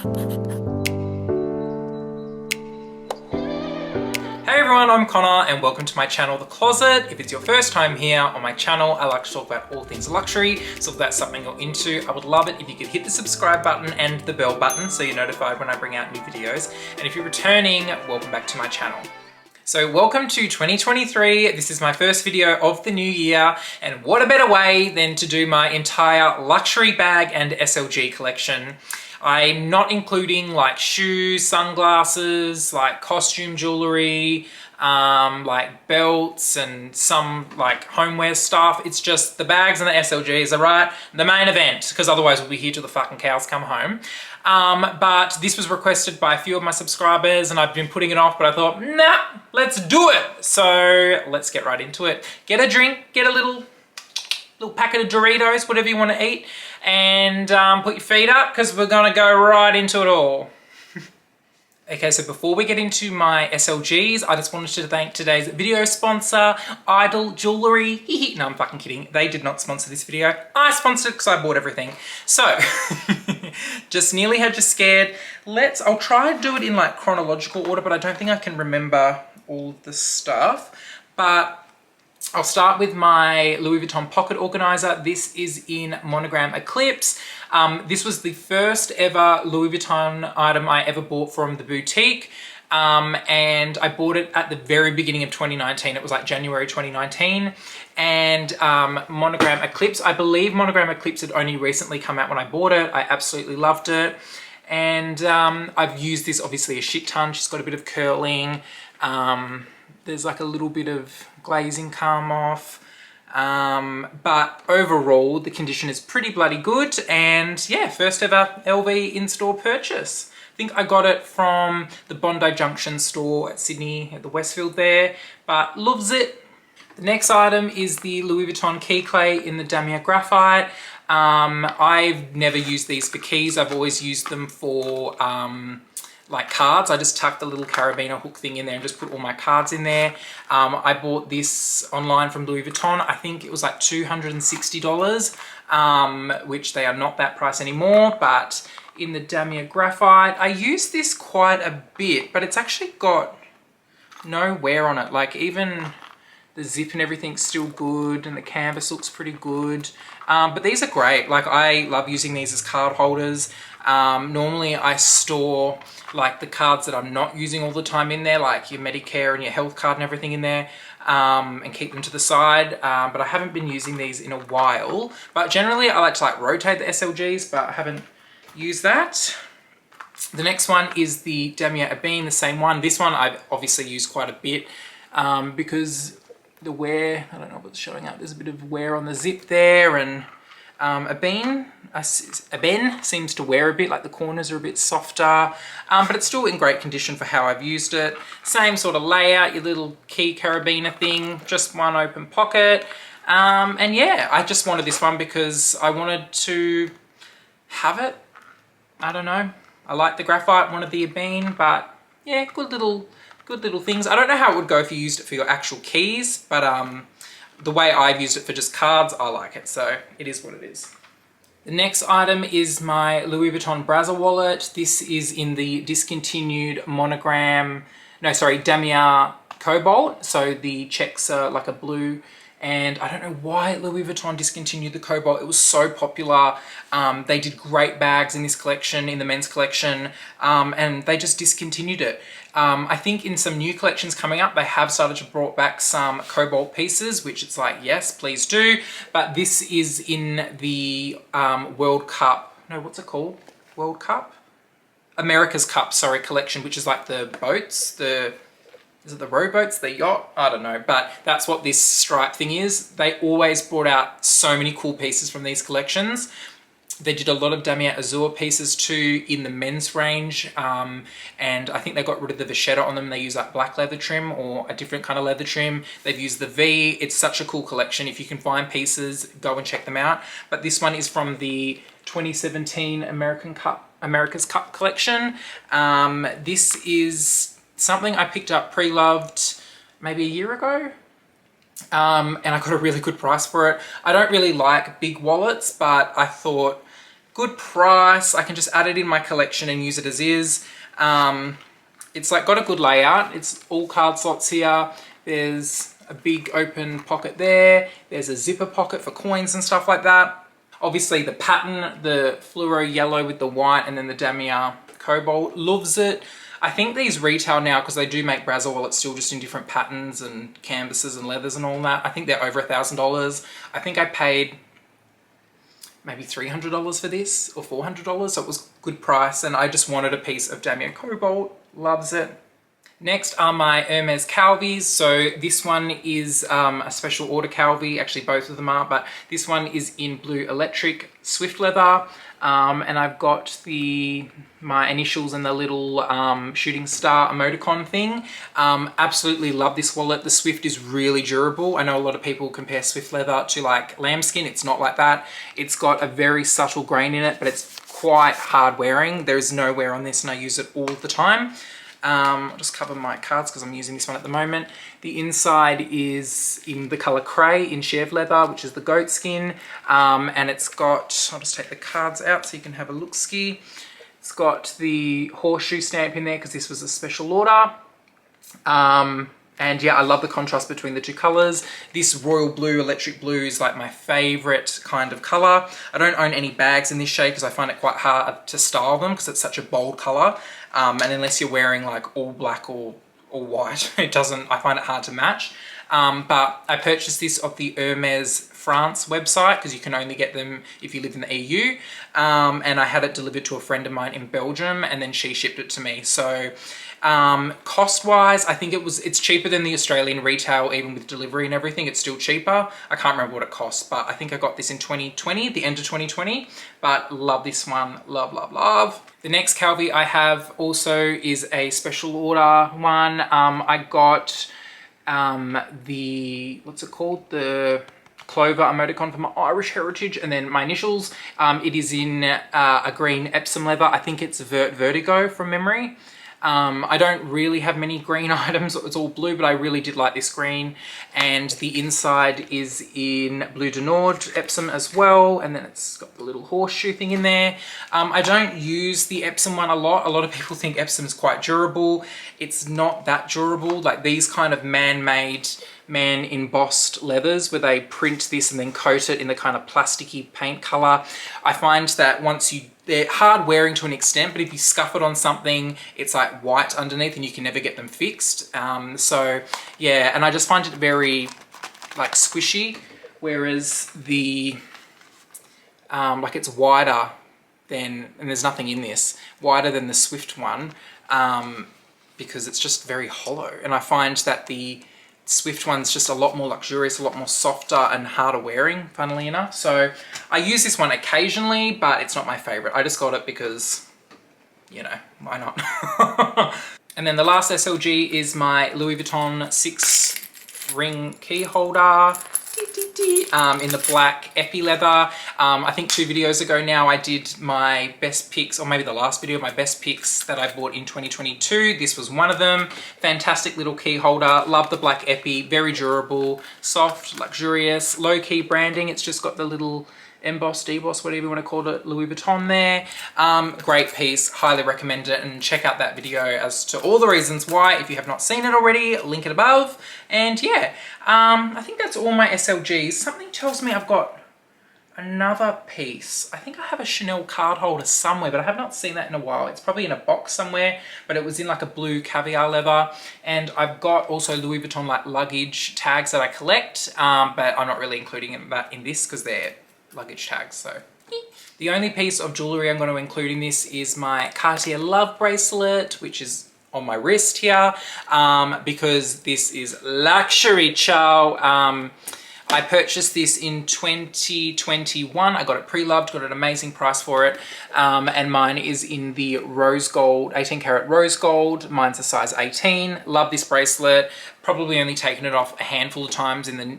Hey everyone, I'm Connor and welcome to my channel, The Closet. If it's your first time here on my channel, I like to talk about all things luxury, so if that's something you're into, I would love it if you could hit the subscribe button and the bell button so you're notified when I bring out new videos. And if you're returning, welcome back to my channel. So welcome to 2023, this is my first video of the new year, and what a better way than to do my entire luxury bag and SLG collection. I'm not including like shoes, sunglasses, like costume jewellery, like belts and some like homeware stuff. It's just the bags and the SLGs, alright? The main event, because otherwise we'll be here till the fucking cows come home. But this was requested by a few of my subscribers and I've been putting it off, but I thought, nah, let's do it. So let's get right into it. Get a drink, get a little packet of Doritos, whatever you want to eat, and put your feet up because we're gonna go right into it all. Okay, so before we get into my SLGs, I just wanted to thank today's video sponsor, Idol Jewellery. No, I'm fucking kidding. They did not sponsor this video. I sponsored it because I bought everything. So, just nearly had you scared. I'll try to do it in like chronological order, but I don't think I can remember all of the stuff. But I'll start with my Louis Vuitton pocket organizer. This is in Monogram Eclipse. This was the first ever Louis Vuitton item I ever bought from the boutique. And I bought it at the very beginning of 2019. It was like January 2019. And Monogram Eclipse, I believe Monogram Eclipse had only recently come out when I bought it. I absolutely loved it. And I've used this obviously a shit ton. She's got a bit of curling. There's like a little bit of glazing come off. But overall, the condition is pretty bloody good. And yeah, first ever LV in-store purchase. I think I got it from the Bondi Junction store at Sydney, at the Westfield there, but loves it. The next item is the Louis Vuitton key clay in the Damier Graphite. I've never used these for keys. I've always used them for like cards. I just tucked the little carabiner hook thing in there and just put all my cards in there. I bought this online from Louis Vuitton. I think it was like $260, which they are not that price anymore, but in the Damier Graphite, I use this quite a bit, but it's actually got no wear on it. Like even the zip and everything's still good and the canvas looks pretty good. But these are great. Like I love using these as card holders. Normally I store like the cards that I'm not using all the time in there, like your Medicare and your health card and everything in there, and keep them to the side. But I haven't been using these in a while. But generally I like to like rotate the SLGs, but I haven't used that. The next one is the Damier Ebene, the same one. This one I've obviously used quite a bit because the wear, I don't know what's showing up, there's a bit of wear on the zip there, and Ebene seems to wear a bit, like the corners are a bit softer, but it's still in great condition for how I've used it. Same sort of layout, your little key carabiner thing, just one open pocket. And yeah, I just wanted this one because I wanted to have it. I don't know. I like the graphite, wanted the Ebene, but yeah, good little things. I don't know how it would go if you used it for your actual keys, but the way I've used it for just cards, I like it, so it is what it is. The next item is my Louis Vuitton Brazza wallet. This is in the discontinued Damier Cobalt, so the checks are like a blue, and I don't know why Louis Vuitton discontinued the Cobalt. It was so popular. They did great bags in this collection, in the men's collection, and they just discontinued it. I think in some new collections coming up, they have started to brought back some Cobalt pieces, which it's like, yes, please do. But this is in the World Cup, no, what's it called? World Cup? America's Cup, sorry, collection, which is like the boats, is it the rowboats, the yacht? I don't know, but that's what this stripe thing is. They always brought out so many cool pieces from these collections. They did a lot of Damier Azur pieces too in the men's range, and I think they got rid of the vachetta on them. They use like black leather trim or a different kind of leather trim. They've used the V. It's such a cool collection. If you can find pieces, go and check them out. But this one is from the 2017 America's Cup collection. This is something I picked up pre-loved maybe a year ago. And I got a really good price for it. I don't really like big wallets, but I thought good price. I can just add it in my collection and use it as is. It's like got a good layout. It's all card slots here. There's a big open pocket there. There's a zipper pocket for coins and stuff like that. Obviously the pattern, the fluoro yellow with the white and then the damier cobalt, loves it. I think these retail now, because they do make Brazil while it's still just in different patterns and canvases and leathers and all that. I think they're over $1,000. I think I paid maybe $300 for this or $400, so it was good price, and I just wanted a piece of damier cobalt. Loves it. Next are my Hermes Calvis. So this one is a special order Calvi, actually both of them are, but this one is in blue electric Swift leather. And I've got my initials and the little shooting star emoticon thing. Absolutely love this wallet. The Swift is really durable. I know a lot of people compare Swift leather to like lambskin. It's not like that. It's got a very subtle grain in it, but it's quite hard wearing. There is no wear on this and I use it all the time. I'll just cover my cards because I'm using this one at the moment. The inside is in the colour Cray in Chev leather, which is the goat skin. And it's got, I'll just take the cards out so you can have a look-ski. It's got the horseshoe stamp in there because this was a special order. And yeah, I love the contrast between the two colours. This royal blue, electric blue is like my favourite kind of colour. I don't own any bags in this shade because I find it quite hard to style them because it's such a bold colour. And unless you're wearing like all black or white, I find it hard to match. But I purchased this off the Hermes France website because you can only get them if you live in the EU. And I had it delivered to a friend of mine in Belgium and then she shipped it to me. So cost wise, I think it's cheaper than the Australian retail, even with delivery and everything. It's still cheaper. I can't remember what it costs, but I think I got this in 2020, the end of 2020, but love this one. Love, love, love. The next Calvi I have also is a special order one. I got what's it called? The Clover emoticon for my Irish heritage, and then my initials. It is in a green Epsom leather. I think it's Vertigo from memory. I don't really have many green items, it's all blue, but I really did like this green. And the inside is in Bleu de Nord Epsom as well, and then it's got the little horseshoe thing in there. I don't use the Epsom one a lot. A lot of people think Epsom is quite durable. It's not that durable. Like these kind of man-made, man-embossed leathers where they print this and then coat it in the kind of plasticky paint color. I find that they're hard wearing to an extent, but if you scuff it on something, it's like white underneath and you can never get them fixed. So yeah, and I just find it very like squishy, whereas the, like it's wider than, and there's nothing in this, wider than the Swift one, because it's just very hollow. And I find that the Swift one's just a lot more luxurious, a lot more softer and harder wearing, funnily enough. So I use this one occasionally, but it's not my favorite. I just got it because, you know, why not? And then the last SLG is my Louis Vuitton 6-ring key holder. In the black epi leather. I think 2 videos ago now I did my best picks, or maybe the last video, my best picks that I bought in 2022. This was one of them. Fantastic little key holder. Love the black epi. Very durable, soft, luxurious, low-key branding. It's just got the little emboss, deboss, whatever you want to call it, Louis Vuitton there. Great piece, highly recommend it, and check out that video as to all the reasons why if you have not seen it already. Link it above. And yeah, I think that's all my SLGs. Something tells me I've got another piece. I think I have a Chanel card holder somewhere, but I have not seen that in a while. It's probably in a box somewhere, but it was in like a blue caviar leather. And I've got also Louis Vuitton like luggage tags that I collect, but I'm not really including that in this because they're luggage tags, so. The only piece of jewellery I'm going to include in this is my Cartier Love bracelet, which is on my wrist here, because this is luxury, chow. I purchased this in 2021. I got it pre-loved, got an amazing price for it. And mine is in the rose gold, 18 karat rose gold. Mine's a size 18. Love this bracelet. Probably only taken it off a handful of times in the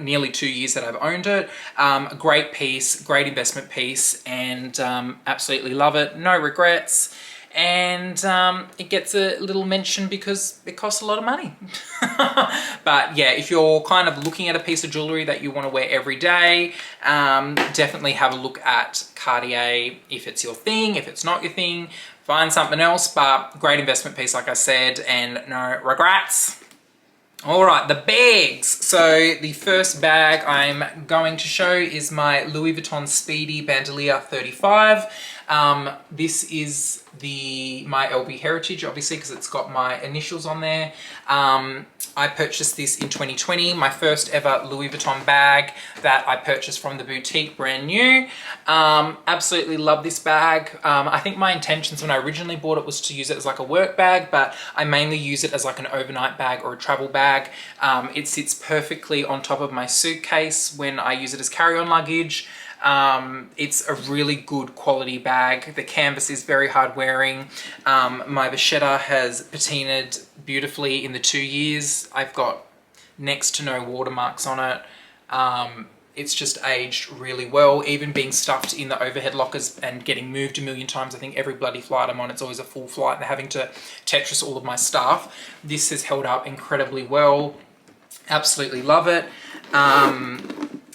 nearly 2 years that I've owned it. A great piece, great investment piece, and absolutely love it. No regrets. and it gets a little mention because it costs a lot of money. But yeah, if you're kind of looking at a piece of jewellery that you want to wear every day, definitely have a look at Cartier if it's your thing. If it's not your thing, find something else, but great investment piece, like I said, and no regrets. All right, the bags. So the first bag I'm going to show is my Louis Vuitton Speedy Bandolier 35. This is my LB Heritage, obviously, because it's got my initials on there. I purchased this in 2020, my first ever Louis Vuitton bag that I purchased from the boutique, brand new. Absolutely love this bag. I think my intentions when I originally bought it was to use it as like a work bag, but I mainly use it as like an overnight bag or a travel bag. It sits perfectly on top of my suitcase when I use it as carry-on luggage. It's a really good quality bag. The canvas is very hard wearing. My vachetta has patinaed beautifully in the 2 years. I've got next to no watermarks on it. It's just aged really well, even being stuffed in the overhead lockers and getting moved a million times. I think every bloody flight I'm on, it's always a full flight and having to Tetris all of my stuff. This has held up incredibly well. Absolutely love it.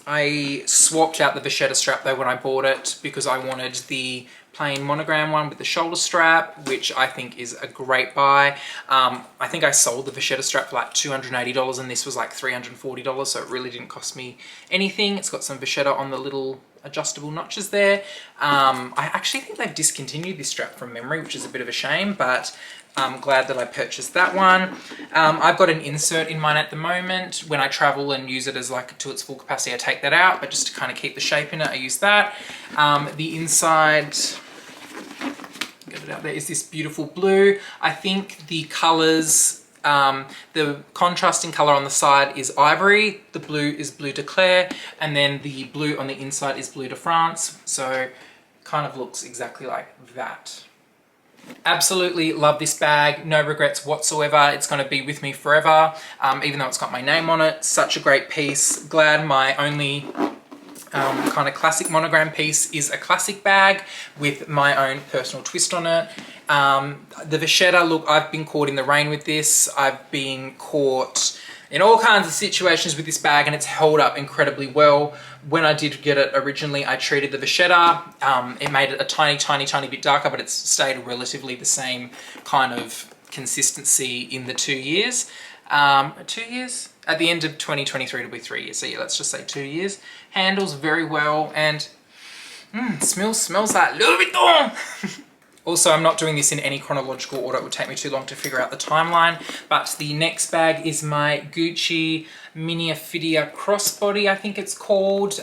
I swapped out the vachetta strap though when I bought it because I wanted the plain monogram one with the shoulder strap, which I think is a great buy. I think I sold the vachetta strap for like $280 and this was like $340, so it really didn't cost me anything. It's got some vachetta on the little adjustable notches there. I actually think they've discontinued this strap from memory, which is a bit of a shame, but I'm glad that I purchased that one. I've got an insert in mine at the moment. When I travel and use it as like to its full capacity, I take that out, but just to kind of keep the shape in it, I use that. The inside, get it out there, is this beautiful blue. I think the colors, the contrasting color on the side is ivory, the blue is bleu de clair, and then the blue on the inside is bleu de France. So kind of looks exactly like that. Absolutely love this bag, no regrets whatsoever. It's going to be with me forever, even though it's got my name on it. Such a great piece. Glad my only kind of classic monogram piece is a classic bag with my own personal twist on it. The vachetta, look, I've been caught in the rain with this. I've been caught in all kinds of situations with this bag and it's held up incredibly well. When I did get it originally, I treated the vachetta. It made it a tiny bit darker, but it's stayed relatively the same kind of consistency in the 2 years. 2 years? At the end of 2023, it'll be 3 years. So yeah, let's just say 2 years. Handles very well and smells like Louis Vuitton. Also, I'm not doing this in any chronological order. It would take me too long to figure out the timeline. But the next bag is my Gucci Mini Ophidia Crossbody, I think it's called.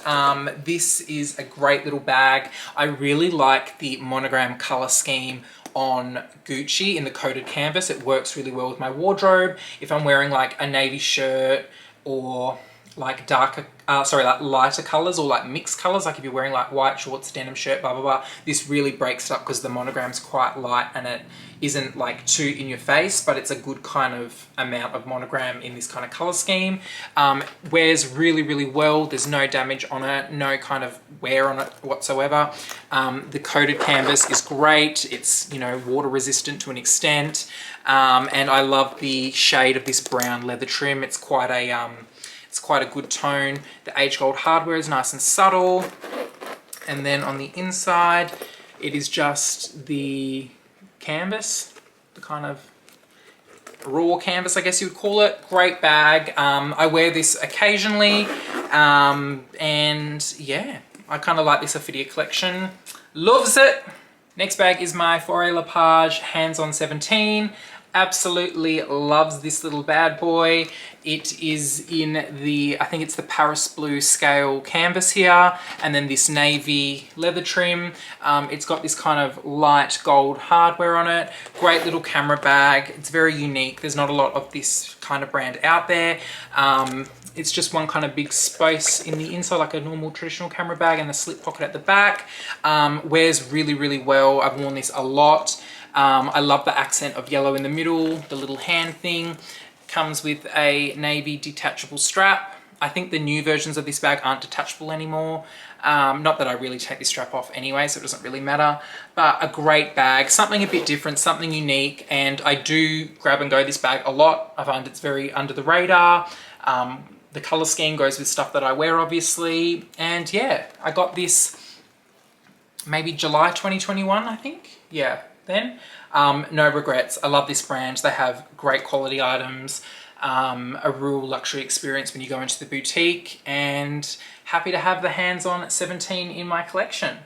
This is a great little bag. I really like the monogram color scheme on Gucci in the coated canvas. It works really well with my wardrobe. If I'm wearing like a navy shirt or like like lighter colors or like mixed colors, like if you're wearing like white shorts, denim shirt, blah, blah, blah, this really breaks it up because the monogram's quite light and it isn't like too in your face, but it's a good kind of amount of monogram in this kind of color scheme. Wears really well. There's no damage on it, no kind of wear on it whatsoever. The coated canvas is great. It's, you know, water resistant to an extent. And I love the shade of this brown leather trim. It's quite a good tone. The age gold hardware is nice and subtle. And then on the inside, it is just the canvas, the kind of raw canvas, I guess you would call it. Great bag. I wear this occasionally. And yeah, I kind of like this Ophidia collection. Loves it. Next bag is my Faure Lepage Hands-On 17. Absolutely loves this little bad boy. It is in the, I think it's the Paris Blue scale canvas here, and then this navy leather trim. It's got this kind of light gold hardware on it. Great little camera bag. It's very unique. There's not a lot of this kind of brand out there. It's just one kind of big space in the inside, like a normal traditional camera bag, and the slip pocket at the back. Wears really well. I've worn this a lot. I love the accent of yellow in the middle, the little hand thing. Comes with a navy detachable strap. I think the new versions of this bag aren't detachable anymore. Not that I really take this strap off anyway, so it doesn't really matter. But a great bag, something a bit different, something unique, and I do grab and go this bag a lot. I find it's very under the radar. The color scheme goes with stuff that I wear, obviously. And yeah, I got this maybe July 2021, I think. Yeah, then. No regrets. I love this brand. They have great quality items, a real luxury experience when you go into the boutique, and happy to have the hands-on 17 in my collection.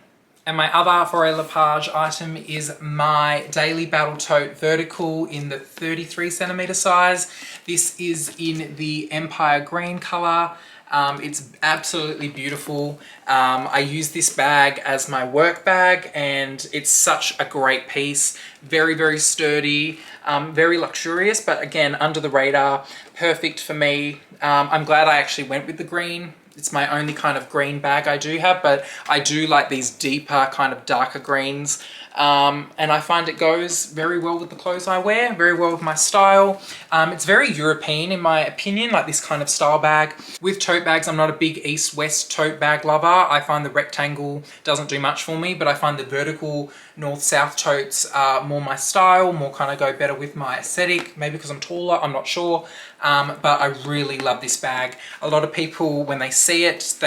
And my other Faure Le Page item is my Daily Battle Tote Vertical in the 33cm size. This is in the Empire Green color. It's absolutely beautiful. I use this bag as my work bag, and it's such a great piece. Very, very sturdy, very luxurious, but again, under the radar, perfect for me. I'm glad I actually went with the green. It's my only kind of green bag I do have, but I do like these deeper, kind of darker greens. And I find it goes very well with the clothes I wear, very well with my style. It's very European in my opinion, like this kind of style bag. With tote bags, I'm not a big east-west tote bag lover. I find the rectangle doesn't do much for me, but I find the vertical north-south totes are more my style, more kind of go better with my aesthetic, maybe because I'm taller, I'm not sure. But I really love this bag. A lot of people, when they see it,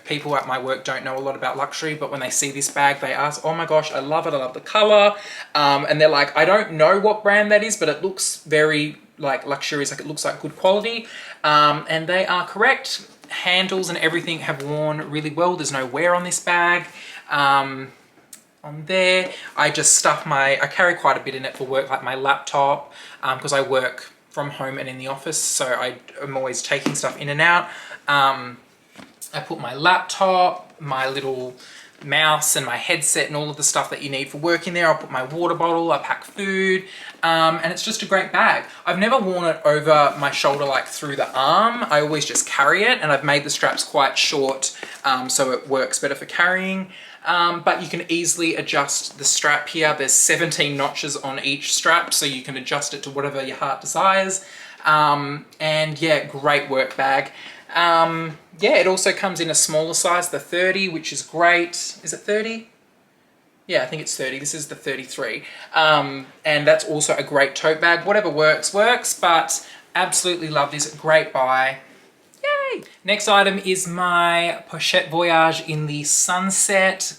people at my work don't know a lot about luxury, but when they see this bag, they ask, oh my gosh, I love it, I love the color. And they're like, I don't know what brand that is, but it looks very like luxurious, like it looks like good quality. And they are correct. Handles and everything have worn really well. There's no wear on this bag. On there, I just stuff I carry quite a bit in it for work, like my laptop, because I work from home and in the office, so I'm always taking stuff in and out. I put my laptop, my little mouse and my headset and all of the stuff that you need for work in there. I'll put my water bottle, I pack food, and it's just a great bag. I've never worn it over my shoulder, like through the arm. I always just carry it, and I've made the straps quite short, so it works better for carrying. But you can easily adjust the strap here. There's 17 notches on each strap, so you can adjust it to whatever your heart desires. And yeah, great work bag. Yeah, it also comes in a smaller size, the 30, which is great. Is it 30? Yeah, I think it's 30. This is the 33. And that's also a great tote bag. Whatever works, works, but absolutely love this. Great buy. Yay! Next item is my Pochette Voyage in the Sunset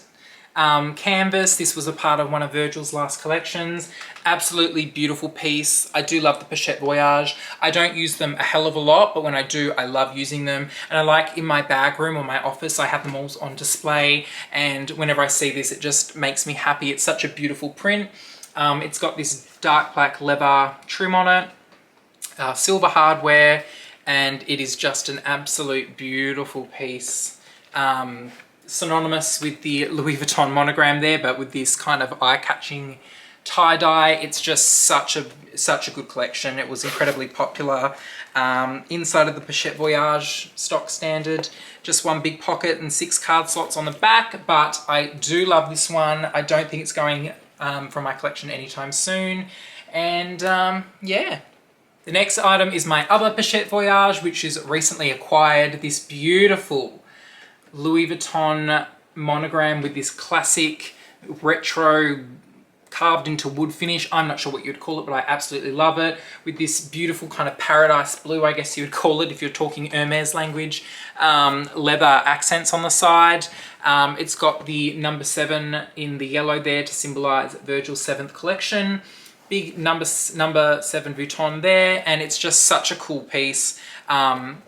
canvas. This was a part of one of Virgil's last collections. Absolutely beautiful piece. I do love the Pochette Voyage. I don't use them a hell of a lot, but when I do, I love using them. And I like in my bag room or my office, I have them all on display. And whenever I see this, it just makes me happy. It's such a beautiful print. It's got this dark black leather trim on it, silver hardware, and it is just an absolute beautiful piece. Synonymous with the Louis Vuitton monogram there, but with this kind of eye-catching tie-dye. It's just such a good collection. It was incredibly popular. Inside of the Pochette Voyage stock standard, just one big pocket and 6 card slots on the back, but I do love this one. I don't think it's going from my collection anytime soon. And yeah. The next item is my other Pochette Voyage, which is recently acquired. This beautiful Louis Vuitton monogram with this classic retro carved into wood finish. I'm not sure what you'd call it, but I absolutely love it. With this beautiful kind of paradise blue, I guess you would call it if you're talking Hermes language. Leather accents on the side. It's got the number 7 in the yellow there to symbolize Virgil's 7th collection. Big number 7 Vuitton there, and it's just such a cool piece.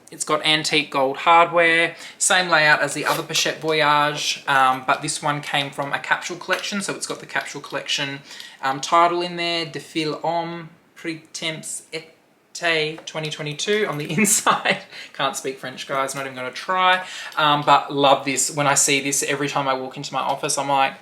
It's got antique gold hardware, same layout as the other Pochette Voyage, but this one came from a capsule collection, so it's got the capsule collection title in there, De Fil Homme Prétemps été 2022 on the inside. Can't speak French, guys, not even gonna try, but love this. When I see this, every time I walk into my office, I'm like,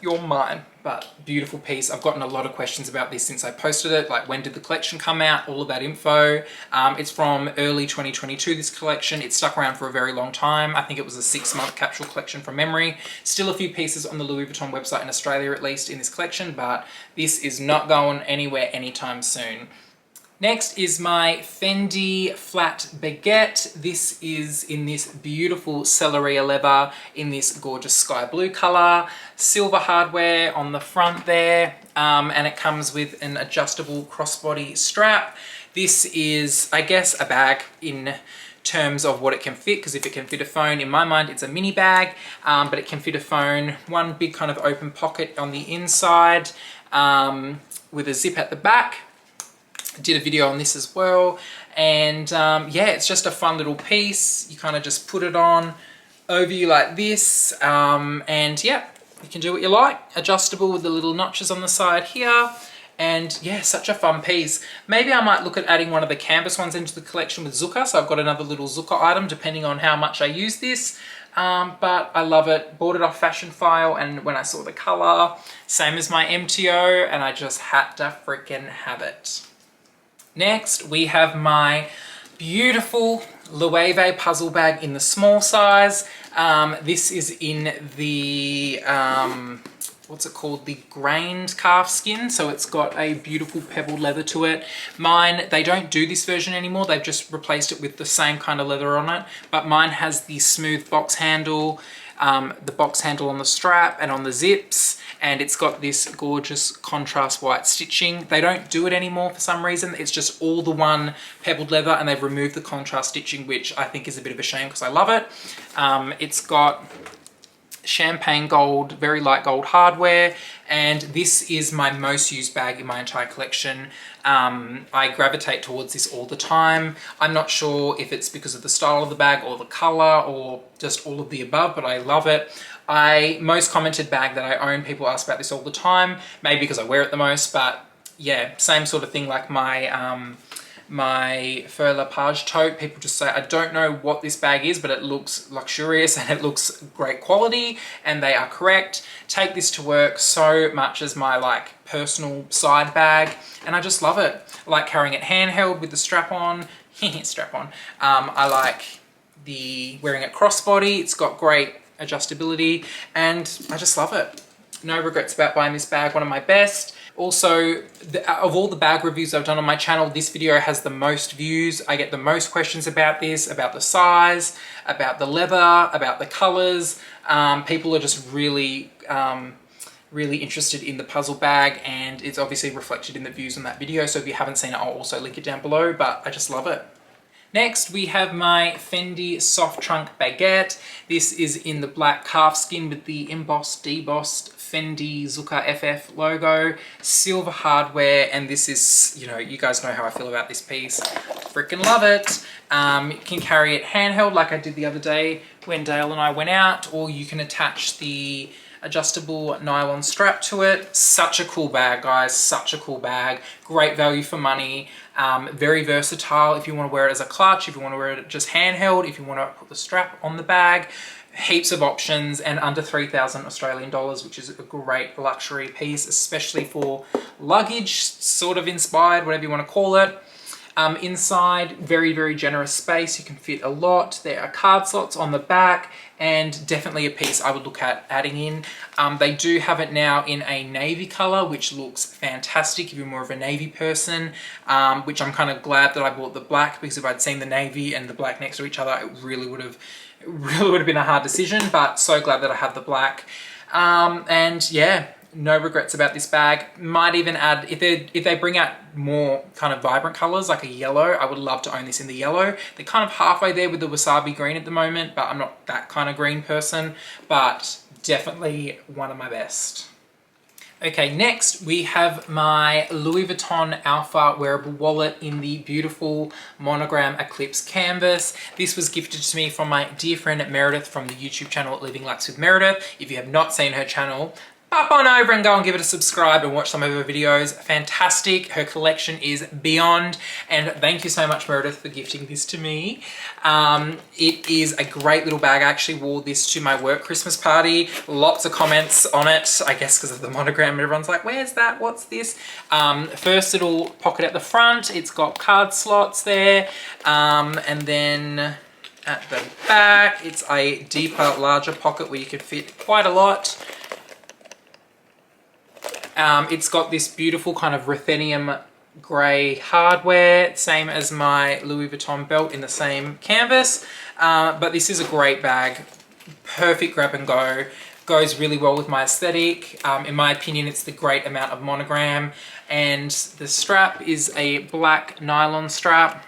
you're mine. But beautiful piece. I've gotten a lot of questions about this since I posted it, like when did the collection come out, all of that info. It's from early 2022, this collection. It's stuck around for a very long time. I think it was a 6-month capsule collection from memory. Still a few pieces on the Louis Vuitton website in Australia, at least, in this collection, but this is not going anywhere anytime soon. Next is my Fendi flat baguette. This is in this beautiful celery leather in this gorgeous sky blue color, silver hardware on the front there, and it comes with an adjustable crossbody strap. This is, I guess, a bag in terms of what it can fit, because if it can fit a phone, in my mind it's a mini bag, but it can fit a phone, one big kind of open pocket on the inside, with a zip at the back. Did a video on this as well, and yeah, it's just a fun little piece. You kind of just put it on over you like this, and yeah, you can do what you like. Adjustable with the little notches on the side here, and yeah, such a fun piece. Maybe I might look at adding one of the canvas ones into the collection with Zucca, so I've got another little Zucca item depending on how much I use this. But I love it. Bought it off Fashion File, and when I saw the color, same as my MTO, and I just had to freaking have it. Next, we have my beautiful Loewe puzzle bag in the small size. This is in the, what's it called? The grained calf skin. So it's got a beautiful pebbled leather to it. Mine, they don't do this version anymore. They've just replaced it with the same kind of leather on it. But mine has the smooth box handle, the box handle on the strap and on the zips, and it's got this gorgeous contrast white stitching. They don't do it anymore for some reason. It's just all the one pebbled leather, and they've removed the contrast stitching, which I think is a bit of a shame because I love it. It's got champagne gold, very light gold hardware, and this is my most used bag in my entire collection. I gravitate towards this all the time. I'm not sure if it's because of the style of the bag or the color or just all of the above, but I love it. Most commented bag that I own, people ask about this all the time, maybe because I wear it the most, but yeah, same sort of thing like my my Fur La Page tote. People just say, I don't know what this bag is, but it looks luxurious and it looks great quality, and they are correct. Take this to work so much as my like personal side bag, and I just love it. I like carrying it handheld with the strap on. Strap on. I like wearing it crossbody. It's got great adjustability, and I just love it. No regrets about buying this bag, one of my best. Also, of all the bag reviews I've done on my channel, this video has the most views. I get the most questions about this, about the size, about the leather, about the colors. People are just really, really interested in the puzzle bag, and it's obviously reflected in the views on that video. So if you haven't seen it, I'll also link it down below, but I just love it. Next, we have my Fendi soft trunk baguette. This is in the black calf skin with the embossed, debossed Fendi Zucca FF logo, silver hardware, and this is, you know, you guys know how I feel about this piece. Freaking love it. You can carry it handheld like I did the other day when Dale and I went out, or you can attach the adjustable nylon strap to it. Such a cool bag, guys, such a cool bag. Great value for money. Very versatile if you want to wear it as a clutch, if you want to wear it just handheld, if you want to put the strap on the bag. Heaps of options, and under 3,000 Australian dollars, which is a great luxury piece, especially for luggage, sort of inspired, whatever you want to call it. Inside, very, very generous space. You can fit a lot. There are card slots on the back, and definitely a piece I would look at adding in. They do have it now in a navy color, which looks fantastic if you're more of a navy person, which I'm kind of glad that I bought the black, because if I'd seen the navy and the black next to each other, it really would have been a hard decision, but so glad that I have the black. And yeah, no regrets about this bag. Might even add, if they bring out more kind of vibrant colors like a yellow, I would love to own this in the yellow. They're kind of halfway there with the wasabi green at the moment, but I'm not that kind of green person, but definitely one of my best. Okay, next we have my Louis Vuitton Alpha wearable wallet in the beautiful monogram Eclipse canvas. This was gifted to me from my dear friend Meredith from the YouTube channel Living Luxe with Meredith. If you have not seen her channel, pop on over and go and give it a subscribe and watch some of her videos. Fantastic. Her collection is beyond, and thank you so much, Meredith, for gifting this to me. It is a great little bag. I actually wore this to my work Christmas party. Lots of comments on it, I guess because of the monogram. Everyone's like, where's that? What's this? First little pocket at the front. It's got card slots there. And then at the back, it's a deeper, larger pocket where you can fit quite a lot. It's got this beautiful kind of ruthenium grey hardware, same as my Louis Vuitton belt in the same canvas. But this is a great bag, perfect grab and go, goes really well with my aesthetic. In my opinion, it's the great amount of monogram, and the strap is a black nylon strap.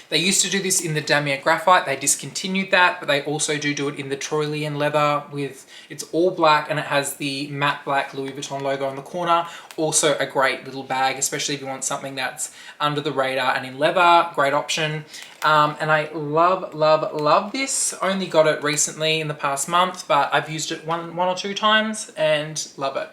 They used to do this in the damier graphite, they discontinued that, but they also do it in the Troilian leather with, it's all black and it has the matte black Louis Vuitton logo on the corner. Also a great little bag, especially if you want something that's under the radar and in leather, great option. And I love this. Only got it recently in the past month, but I've used it one or two times and love it.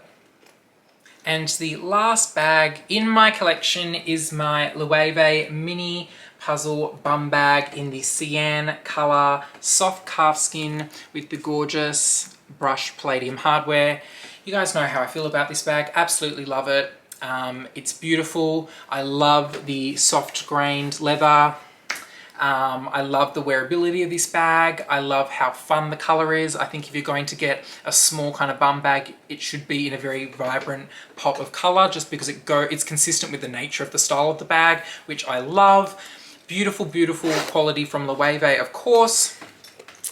And the last bag in my collection is my Loewe mini puzzle bum bag in the cyan color, soft calfskin with the gorgeous brushed palladium hardware. You guys know how I feel about this bag. Absolutely love it. It's beautiful. I love the soft grained leather. I love the wearability of this bag. I love how fun the color is. I think if you're going to get a small kind of bum bag, it should be in a very vibrant pop of color, just because it's consistent with the nature of the style of the bag, which I love. Beautiful, beautiful quality from Loewe, of course.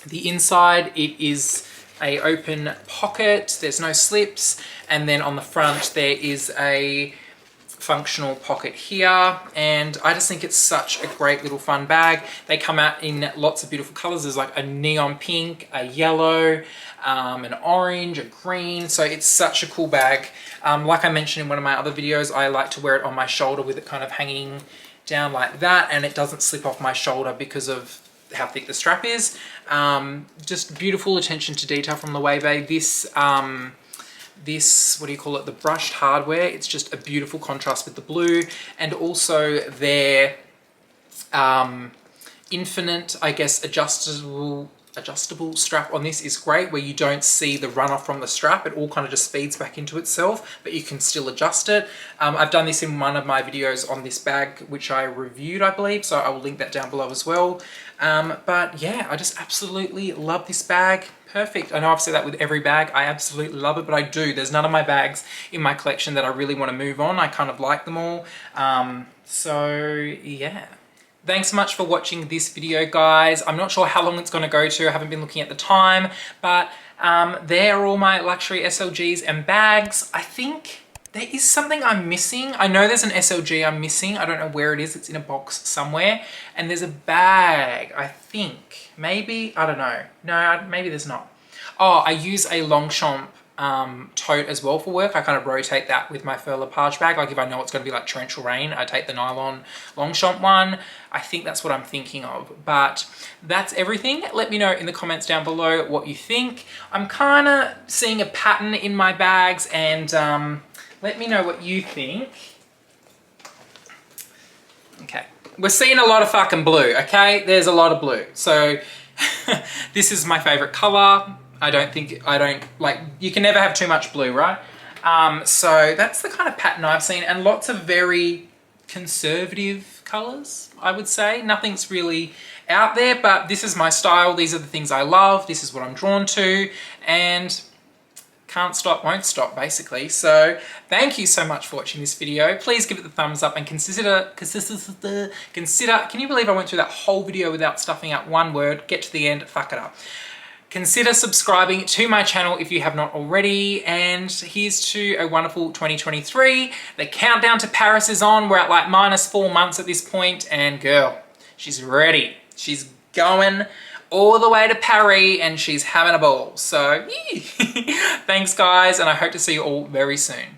The inside, it is a open pocket. There's no slips. And then on the front, there is a functional pocket here, and I just think it's such a great little fun bag. They come out in lots of beautiful colors. There's like a neon pink, a yellow, an orange, a green, so it's such a cool bag. Like I mentioned in one of my other videos, I like to wear it on my shoulder with it kind of hanging down like that, and it doesn't slip off my shoulder because of how thick the strap is. Just beautiful attention to detail from Loewe. This, what do you call it, the brushed hardware, it's just a beautiful contrast with the blue, and also their infinite, I guess, adjustable strap on this is great, where you don't see the runoff from the strap. It all kind of just feeds back into itself, but you can still adjust it. I've done this in one of my videos on this bag, which I reviewed, I believe, so I will link that down below as well. But yeah, I just absolutely love this bag. Perfect. I know I've said that with every bag. I absolutely love it, but I do. There's none of my bags in my collection that I really want to move on. I kind of like them all. So yeah. Thanks so much for watching this video, guys. I'm not sure how long it's going to go to. I haven't been looking at the time, but there are all my luxury SLGs and bags. I think there is something I'm missing. I know there's an SLG I'm missing. I don't know where it is. It's in a box somewhere. And there's a bag, I think. Maybe, I don't know. No, maybe there's not. Oh, I use a Longchamp tote as well for work. I kind of rotate that with my Fur Lepage bag. Like if I know it's going to be like torrential rain, I take the nylon Longchamp one. I think that's what I'm thinking of. But that's everything. Let me know in the comments down below what you think. I'm kind of seeing a pattern in my bags, and let me know what you think. Okay. We're seeing a lot of fucking blue, okay? There's a lot of blue. So this is my favorite color. You can never have too much blue, right? So that's the kind of pattern I've seen, and lots of very conservative colors, I would say. Nothing's really out there, but this is my style. These are the things I love. This is what I'm drawn to, and can't stop, won't stop, basically. So thank you so much for watching this video. Please give it the thumbs up and consider, can you believe I went through that whole video without stuffing out one word? Get to the end, fuck it up. Consider subscribing to my channel if you have not already, and here's to a wonderful 2023. The countdown to Paris is on. We're at like -4 months at this point, and girl, she's ready. She's going all the way to Paris, and she's having a ball. So, thanks guys, and I hope to see you all very soon.